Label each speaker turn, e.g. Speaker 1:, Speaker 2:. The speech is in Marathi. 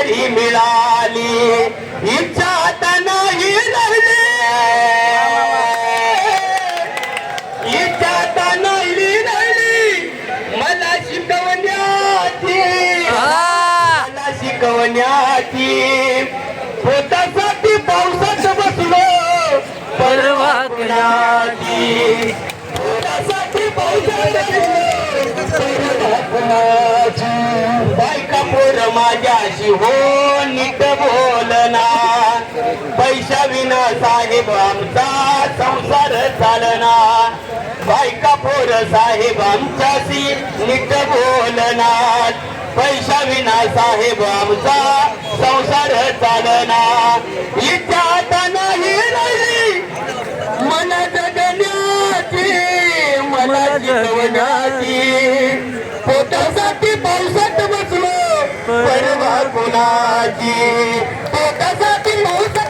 Speaker 1: तरी मिळाली इच्छा आता नाही राहिली इच्छा आता नाही राहिली मला शिकवण्याची मला शिकवण्याची पोटासाठी पावसात बसलो परवा कुणाची पोटासाठी पावसात बायका पोर माझ्याशी हो नीट बोलना पैशा विना साहेब आमचा संसार चालना बायका पोर साहेब आमच्याशी नीट बोलना पैशा विना साहेब आमचा संसार चालना इच्छा आता नाही राहिली मला जगण्याची मला जगण्याची पोटासाठी पावसात बसलो परवा कुणाची पोटासाठी पावसात